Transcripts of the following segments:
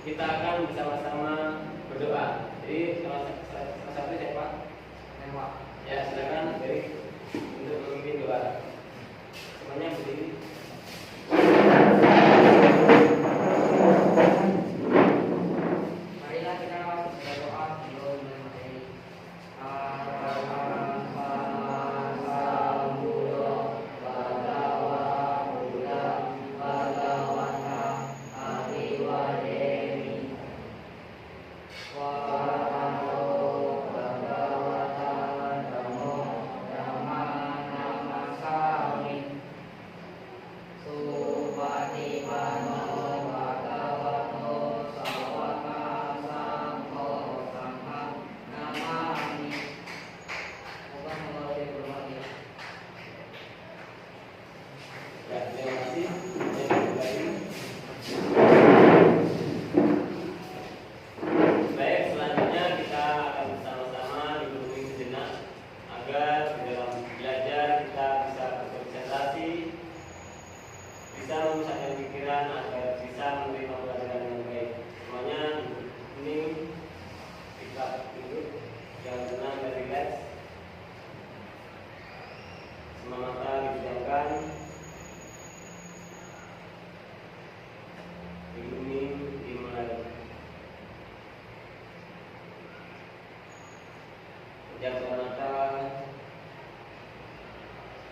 kita akan bersama-sama berdoa. Jadi salah satu siapa? Ya, silakan dari untuk memimpin doa. Semuanya berdiri. Marilah kita berdoa sebelum memulai. Ya, terima kasih. Baik, selanjutnya kita akan bersama-sama duduk sejenak agar di dalam belajar kita bisa berkonsentrasi, bisa memusatkan pikiran agar bisa menerima pelajaran yang baik. Semuanya ini kita duduk yang tenang dan rileks. Semua mata dipejamkan. Ini dimulai. Pejamkan mata,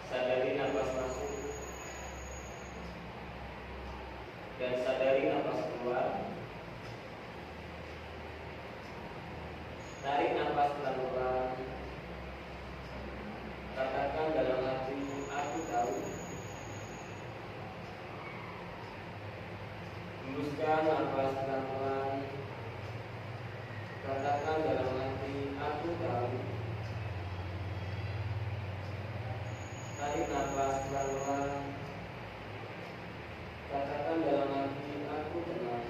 sadari nafas masuk dan sadari nafas keluar. Tarik nafas pelan-pelan. Katakan dalam hati, aku tahu. Hembuskan nafas pelan-pelan. Katakan dalam hati, aku tahu. Tarik nafas pelan-pelan. Katakan dalam hati, aku tenang.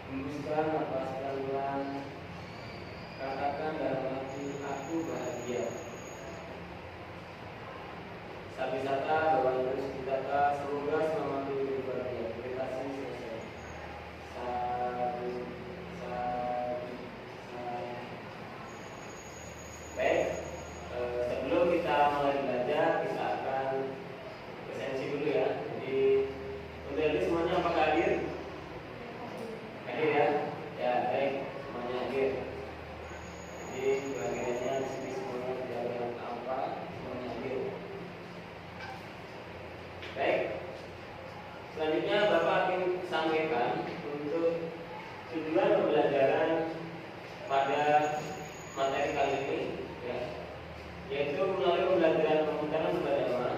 Hembuskan nafas pelan-pelan. Katakan dalam hati, aku bahagia. Sabisata bawa terus kita semoga selamat hidup berbahagia. Meditasi selesai. Sabi. Baik, sebelum kita mulai belajar kita akan presensi dulu ya. Jadi untuk ini semuanya apakah hadir? Hadir ya? Ya baik, semuanya hadir. Jadi kehadirannya di sini semuanya tidak ada yang apa, semuanya hadir. Baik, selanjutnya Bapak akan sampaikan untuk tujuan pembelajaran pada materi kali ini, ya, yaitu melalui pembelajaran pemutaran beragama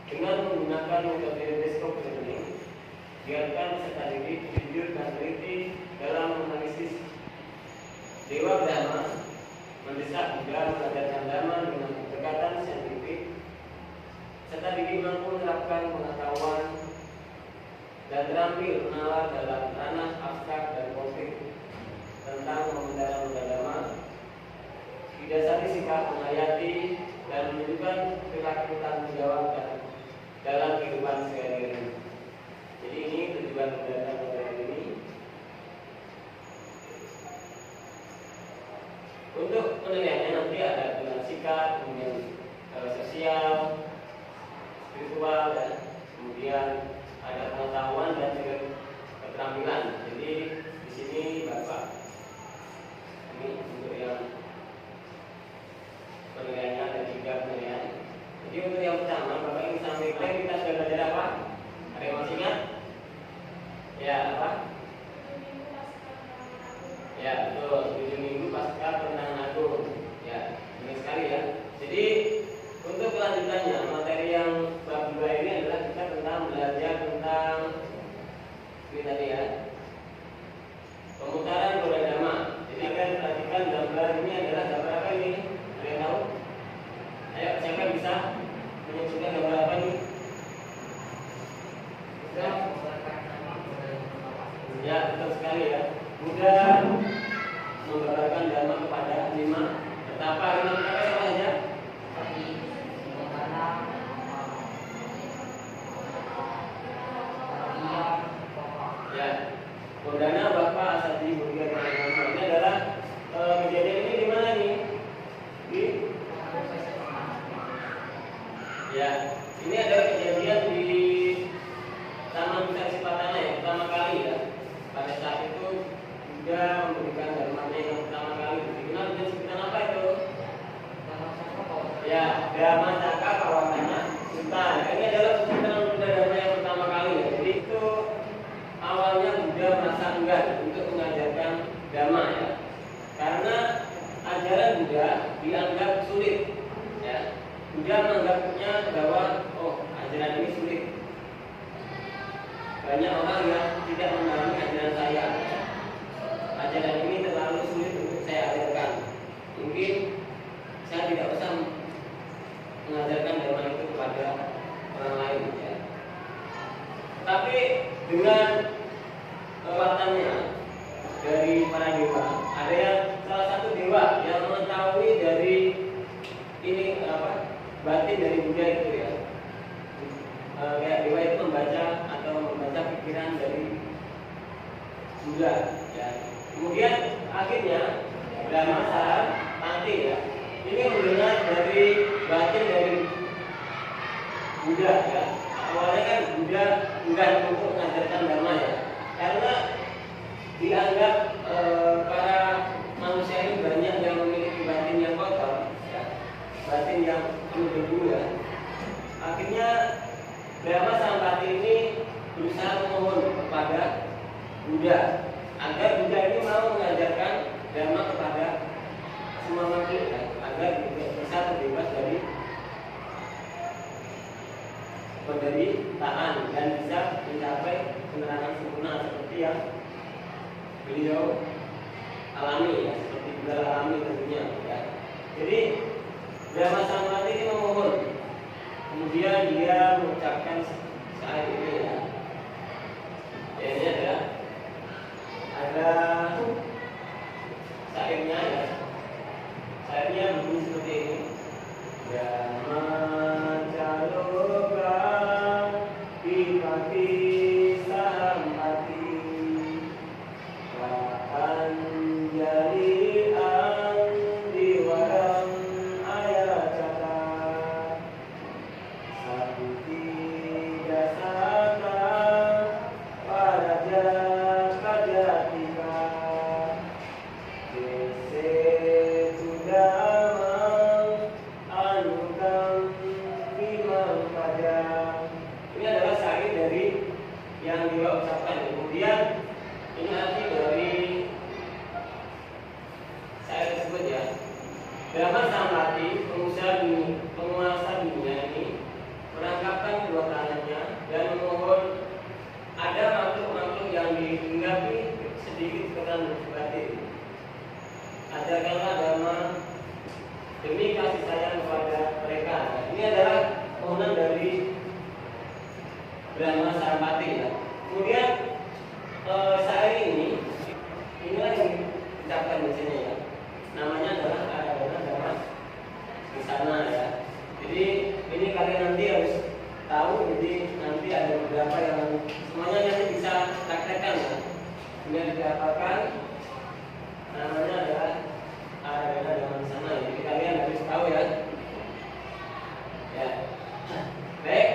dengan menggunakan metode teleskop learning. Biarkan peserta didik jujur dan teliti dalam menganalisis dewa Brahma, mendesak juga mengajarkan Dharma dengan pendekatan saintifik. Peserta didik mampu menerapkan pengetahuan dan terampil menalar dalam ranah abstrak dan konkret tentang pemutaran beragama, didasari sikap menghayati dan menunjukkan perilaku tanggung jawab dalam kehidupan sehari-hari. Jadi ini tujuan pembelajaran pada ini. Untuk penilaiannya nanti ada dengan sikap, kemudian sosial, spiritual, dan kemudian ada pengetahuan dan juga keterampilan. Jadi di sini Bapak ini untuk yang penilaiannya ada 3 penilaian. Jadi untuk yang pertama Bapak ingin sampaikan kita sudah belajar apa? Ada yang masih ingat? Ya apa? Ya betul, 7 minggu pasca kemenangan agung. Ya ini sekali ya. Jadi untuk kelanjutannya materi yang bab 2 ini adalah kita tentang belajar tentang ini tadi ya, pemutaran beragama. Jadi akan perhatikan gambar ini adalah gambar apa ini? Ada yang tahu? Ayo siapa yang bisa menyebutkan gambar apa ini? Ya betul sekali ya. Mudah menggambarkan Dharma kepada 5 betapa 5 apa saja? Ya, ini adalah kejadian di Taman Wisata Sipatana ya, pertama kali ya. Pada saat itu Buddha memberikan dharmanya yang pertama kali. Dikenal dengan sebutan apa itu? Ya, Dhamma Cakka Pawatana Sutta. Ini adalah sebutan Buddha Dharma yang pertama kali ya. Jadi itu awalnya Buddha merasa enggan untuk mengajarkan Dhamma ya, karena ajaran Buddha dianggap sulit ya. Buddha menganggapnya bahwa ajaran ini sulit. Banyak orang yang tidak memahami ajaran saya. Ajaran ini terlalu sulit untuk saya ajarkan. Mungkin saya tidak usah mengajarkan Dhamma itu kepada orang lain ya. Tapi dengan kekuatannya dari para dewa, ada yang salah satu dewa yang mengetahui dari ini batin dari Buddha itu ya. Kayak dewa itu membaca pikiran dari Buddha ya. Kemudian akhirnya Brahma Saripati ya, ini mendengar dari batin dari Buddha ya. Awalnya kan Buddha enggan untuk mengajarkan Dhamma ya, karena dianggap para manusia ini banyak yang memiliki batin yang kotor ya, batin yang penuh debu ya. Akhirnya Brahma Saripati ini berusaha memohon kepada Buddha agar Buddha ini mau mengajarkan Dhamma kepada semua makhluk ya, agar bisa terbebas dari penderitaan dan bisa mencapai penerangan sempurna seperti yang beliau alami ya, seperti Buddha alami tentunya ya. Jadi Brahma Saripati ini memohon, kemudian dia mengucapkan saat ini ya. Ini ada syairnya ya. Syairnya berbunyi seperti ini. Dhamma Caloka Dipati Sampati Anjali Andiwaram Ayacata Sabuti Dasaka Paraja Kajatika Jese Sudama Anukam Bimang Pada. Ini adalah syair dari yang dia ucapkan. Kemudian ini arti dari syair tersebut ya. Brahma Saripati, penguasa dunia ini, merangkapkan kedua tangannya dan memohon ada makhluk-makhluk yang dihinggapi sedikit keterangan batin. Ajarkanlah Dhamma demi kasih sayang kepada mereka. Ini adalah mohonan dari Brahma Saripati ya. Kemudian syair inilah yang diucapkan di sini ya. Namanya adalah Dhamma di sana ya. Jadi ini kalian nanti harus tahu. Jadi nanti ada beberapa yang semuanya nanti bisa praktekkan ya. Kemudian didapatkan namanya adalah Dhamma di sana. Jadi kalian harus tahu ya. Ya. Baik.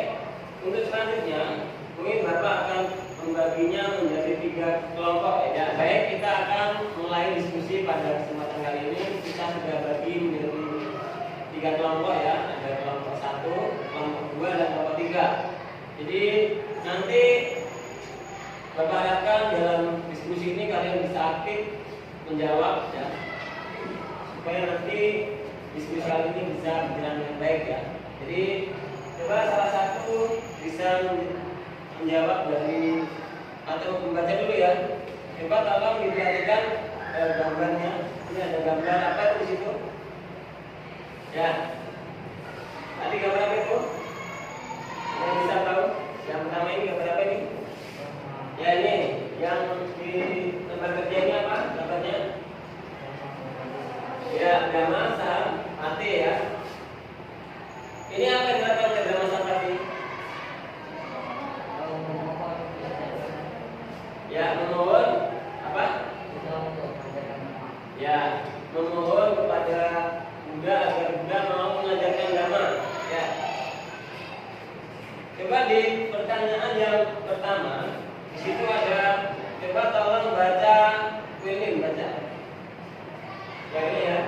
Untuk selanjutnya, mungkin Bapak akan membaginya menjadi 3 kelompok ya. Baik, kita akan mulai diskusi pada kesempatan kali ini. Kita sudah bagi menjadi 3 kelompok ya. Ada kelompok 1, kelompok 2, dan kelompok 3. Jadi nanti Bapak harapkan dalam diskusi ini kalian bisa aktif menjawab ya, supaya nanti diskusi kali ini bisa berjalan dengan baik ya. Jadi coba salah satu bisa menjawab dari atau membaca dulu ya. Coba tolong diperhatikan gambarnya. Ini ada gambar apa itu di situ? Ya. Tadi gambar apa itu? Yang bisa tahu? Yang pertama ini gambar apa ini? Ya ini. Yang di tempat kerja ini apa gambarnya? Ya, Dhamma Saripati ya. Ini apa yang dilakukan oleh Dhamma Saripati? Ya, memohon apa? Ya, memohon kepada Buddha agar Buddha mau mengajarkan Dhamma. Ya. Coba di pertanyaan yang pertama, di situ ada, coba tolong baca, William baca. Yang ini ya.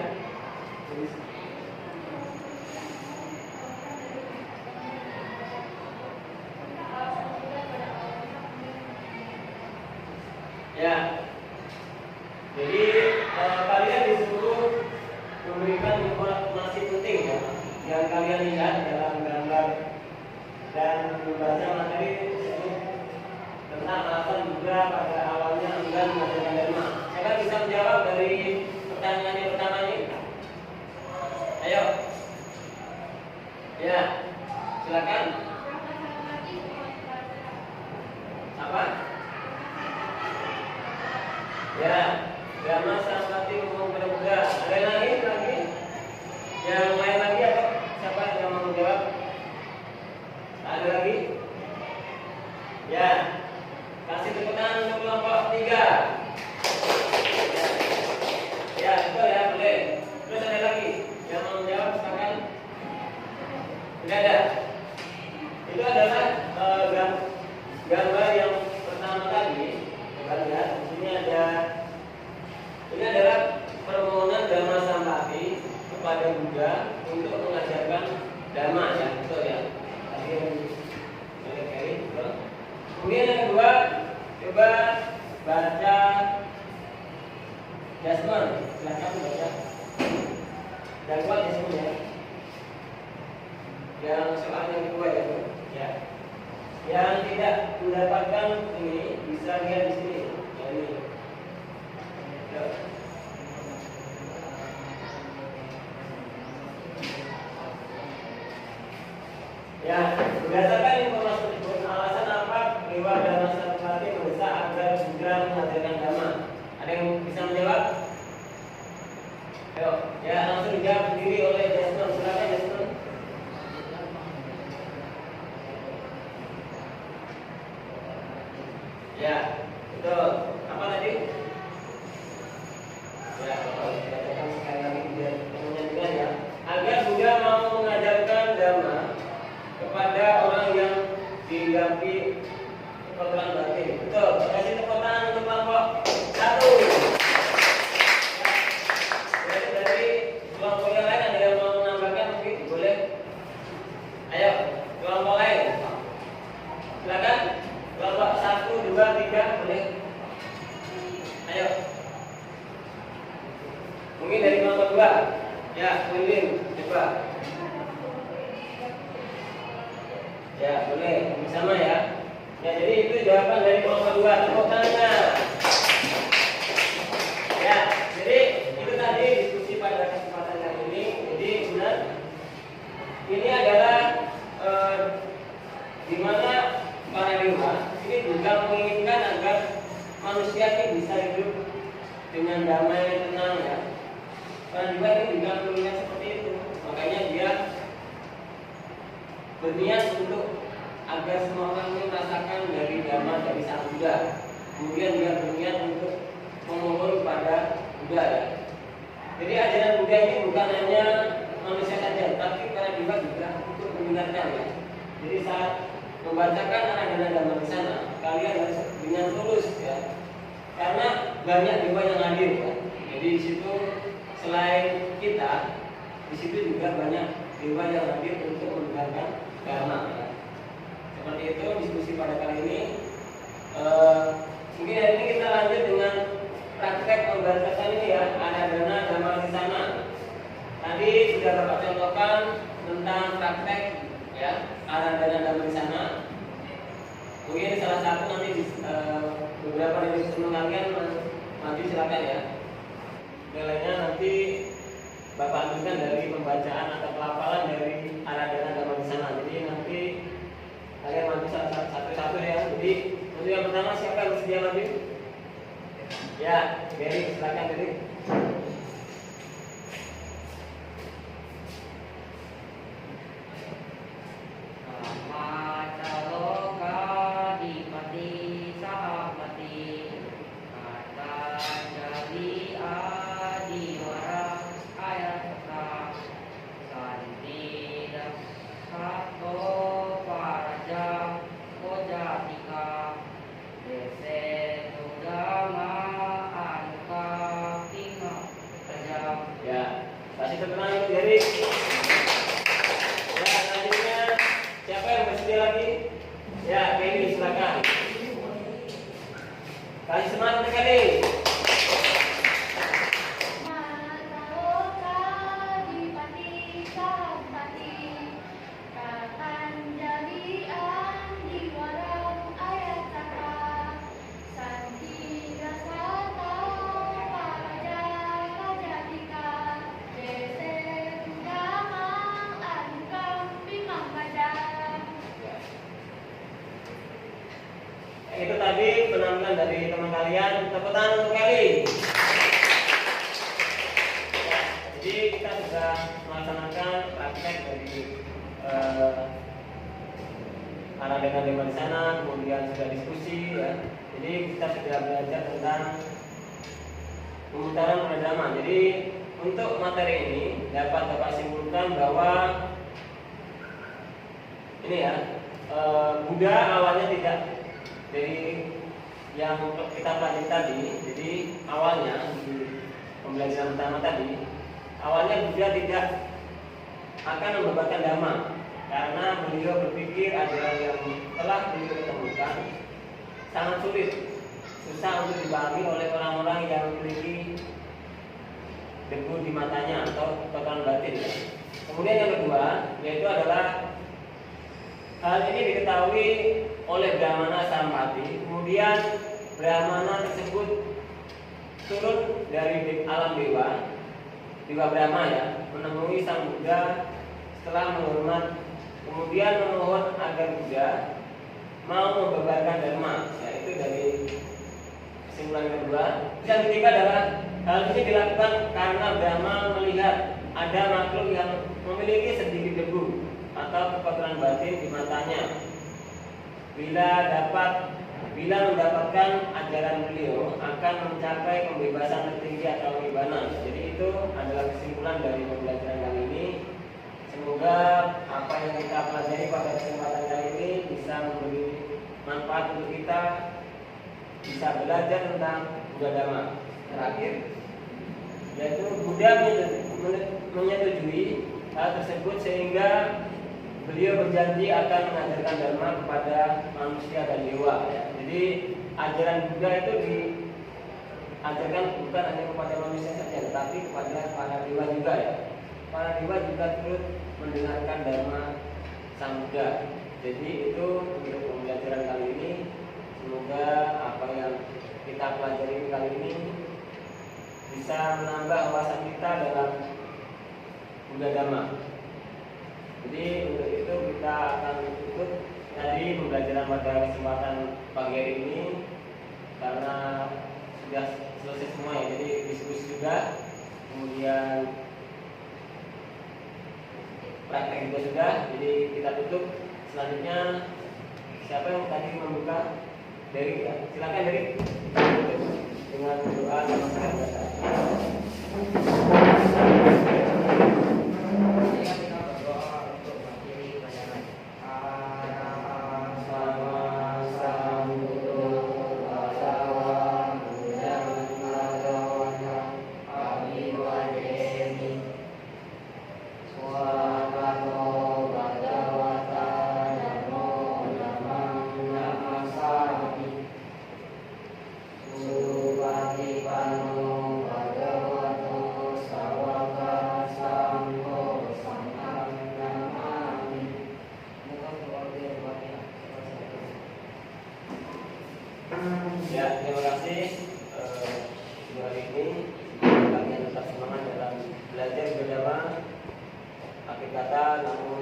Ya. Jadi kalian disuruh memberikan informasi penting ya, yang kalian lihat dalam gambar dan membaca materi tersebut tentang alasan juga pada awalnya enggan mengajarkan dharma. Siapa bisa menjawab dari pertanyaan yang pertama ini? Ayo. Ya, silakan. Apa? Ya, dharma sampati umum berbeda. Ada yang lagi? Yang lain lagi apa? Siapa yang mau menjawab? Ada lagi? Ya, kasih tepuk tangan untuk kelompok 3. Ya, betul ya, boleh. Terus ada lagi yang mau menjawab, silakan. Tidak ada. Itu adalah gambar yang pertama tadi. Coba lihat, di sini ada. Ini adalah permohonan Dhamma Sampati kepada Buddha untuk mengajarkan Dhamma ya, betul ya. Tadi yang betul. Kemudian yang kedua, coba baca Jasmine, silakan baca. Dan kuat Jasmine ya. Yang soal yang kedua ya, Bu. Ya. Yang tidak mendapatkan ini bisa lihat di sini. Ya, ini. Ya, berdasarkan informasi tersebut, alasan apa Dewa Dhamma Sampati mendesak agar Buddha mengajarkan Dhamma? Ada yang bisa menjawab? Ayo, ya langsung dijawab sendiri oleh Jasmine. Silakan Jasmine. Ya, betul. Apa tadi? Ya, bacakan sekali lagi biar temunya juga ya. Agar Buddha mau mengajarkan Dhamma kepada orang yang digapi kekotoran batin. Betul. Kasih tepuk tangan untuk kelompok 1. Ya, dari kelompok yang lain ada yang mau menambahkan mungkin boleh. Ayo, kelompok lain. Silakan. Kelompok 1, 2, 3 boleh. Ayo. Mungkin dari kelompok 2. Ya, William, coba. Ya, boleh. Bersama ya. Ya, jadi itu jawaban dari kelompok 2. Tepuk tangan. Ya, jadi itu tadi diskusi pada kesempatan kali ini. Jadi benar ini adalah di mana para dewa ini juga menginginkan agar manusia ini bisa hidup dengan damai dan tenang ya. Para dewa ini juga menginginkan seperti itu. Makanya dia berniat untuk agar semua orang ini merasakan dari Dhamma dari Sang Buddha. Kemudian dia berniat untuk memohon kepada Buddha ya. Jadi ajaran Buddha ini bukan hanya manusia saja, tapi para dewa juga untuk mendengarkan ya. Jadi saat membacakan anak-anak Dhamma di sana, kalian harus dengan tulus ya. Karena banyak dewa yang hadir ya. Jadi di situ selain kita, di situ juga banyak dewa yang hadir untuk mendengarkan Dhamma ya. Seperti itu diskusi pada kali ini. Mungkin hari ini kita lanjut dengan praktek pembatasan ini ya. Ada dana Dhamma di sana. Tadi sudah Bapak contohkan tentang praktek ya, ada dana Dhamma di sana. Mungkin salah satu nanti beberapa dari teman kalian maju silakan ya. Nilainya nanti Bapak ambilkan dari pembacaan atau pelafalan dari Aradana Dhamma di sana. Jadi nanti kalian maju satu-satu ya. Jadi untuk yang pertama siapa yang bersedia maju? Ya, Gary silakan Gary. Sato Paraja Kasih semangat sekali. Itu tadi penampilan dari teman kalian. Tepuk tangan untuk Kelly. Ya, jadi kita sudah melaksanakan praktek dari arah dengan tema di sana, kemudian sudah diskusi ya. Jadi kita sudah belajar tentang pemutaran pemrograman. Jadi untuk materi ini dapat Bapak simpulkan bahwa ini ya, Buddha awalnya tidak dari yang kita pelajari tadi. Jadi awalnya di pembelajaran pertama tadi, awalnya Buddha tidak akan membabarkan dhamma karena beliau berpikir ajaran yang telah beliau temukan sangat sulit, susah untuk dipahami oleh orang-orang yang memiliki debu di matanya atau kotoran batin. Kemudian yang kedua yaitu adalah hal ini diketahui oleh Brahmana Sampati. Kemudian Brahmana tersebut turun dari alam dewa Brahma ya, menemui Sang Buddha setelah menghormat, kemudian memohon agar Buddha mau membabarkan dharma. Ya, itu dari kesimpulan kedua. Yang ketiga adalah hal ini dilakukan karena Brahma melihat ada makhluk yang memiliki sedikit debu atau kotoran batin di matanya. Bila mendapatkan ajaran beliau akan mencapai pembebasan tertinggi atau nibbana. Jadi itu adalah kesimpulan dari pembelajaran kali ini. Semoga apa yang kita pelajari pada kesempatan kali ini bisa memberi manfaat untuk kita, bisa belajar tentang Buddha Dhamma. Terakhir, yaitu Buddha menyetujui hal tersebut sehingga beliau berjanji akan mengajarkan dharma kepada manusia dan dewa. Ya. Jadi ajaran Buddha itu diajarkan bukan hanya kepada manusia saja, tetapi kepada para dewa juga ya. Para dewa juga turut mendengarkan dharma Sang Buddha. Jadi itu untuk pembelajaran kali ini. Semoga apa yang kita pelajari kali ini bisa menambah wawasan kita dalam Buddha Dhamma. Jadi untuk itu kita akan tutup tadi pembelajaran pada kesempatan pagi hari ini karena sudah selesai semua ya. Jadi diskusi juga, kemudian praktek juga sudah. Jadi kita tutup. Selanjutnya siapa yang tadi membuka? Dari ya, silakan dari dengan doa sama sekalian. Ya, terima kasih. Hari ini kalian tetap semangat dalam belajar Buddha Dhamma. Akhir kata, namo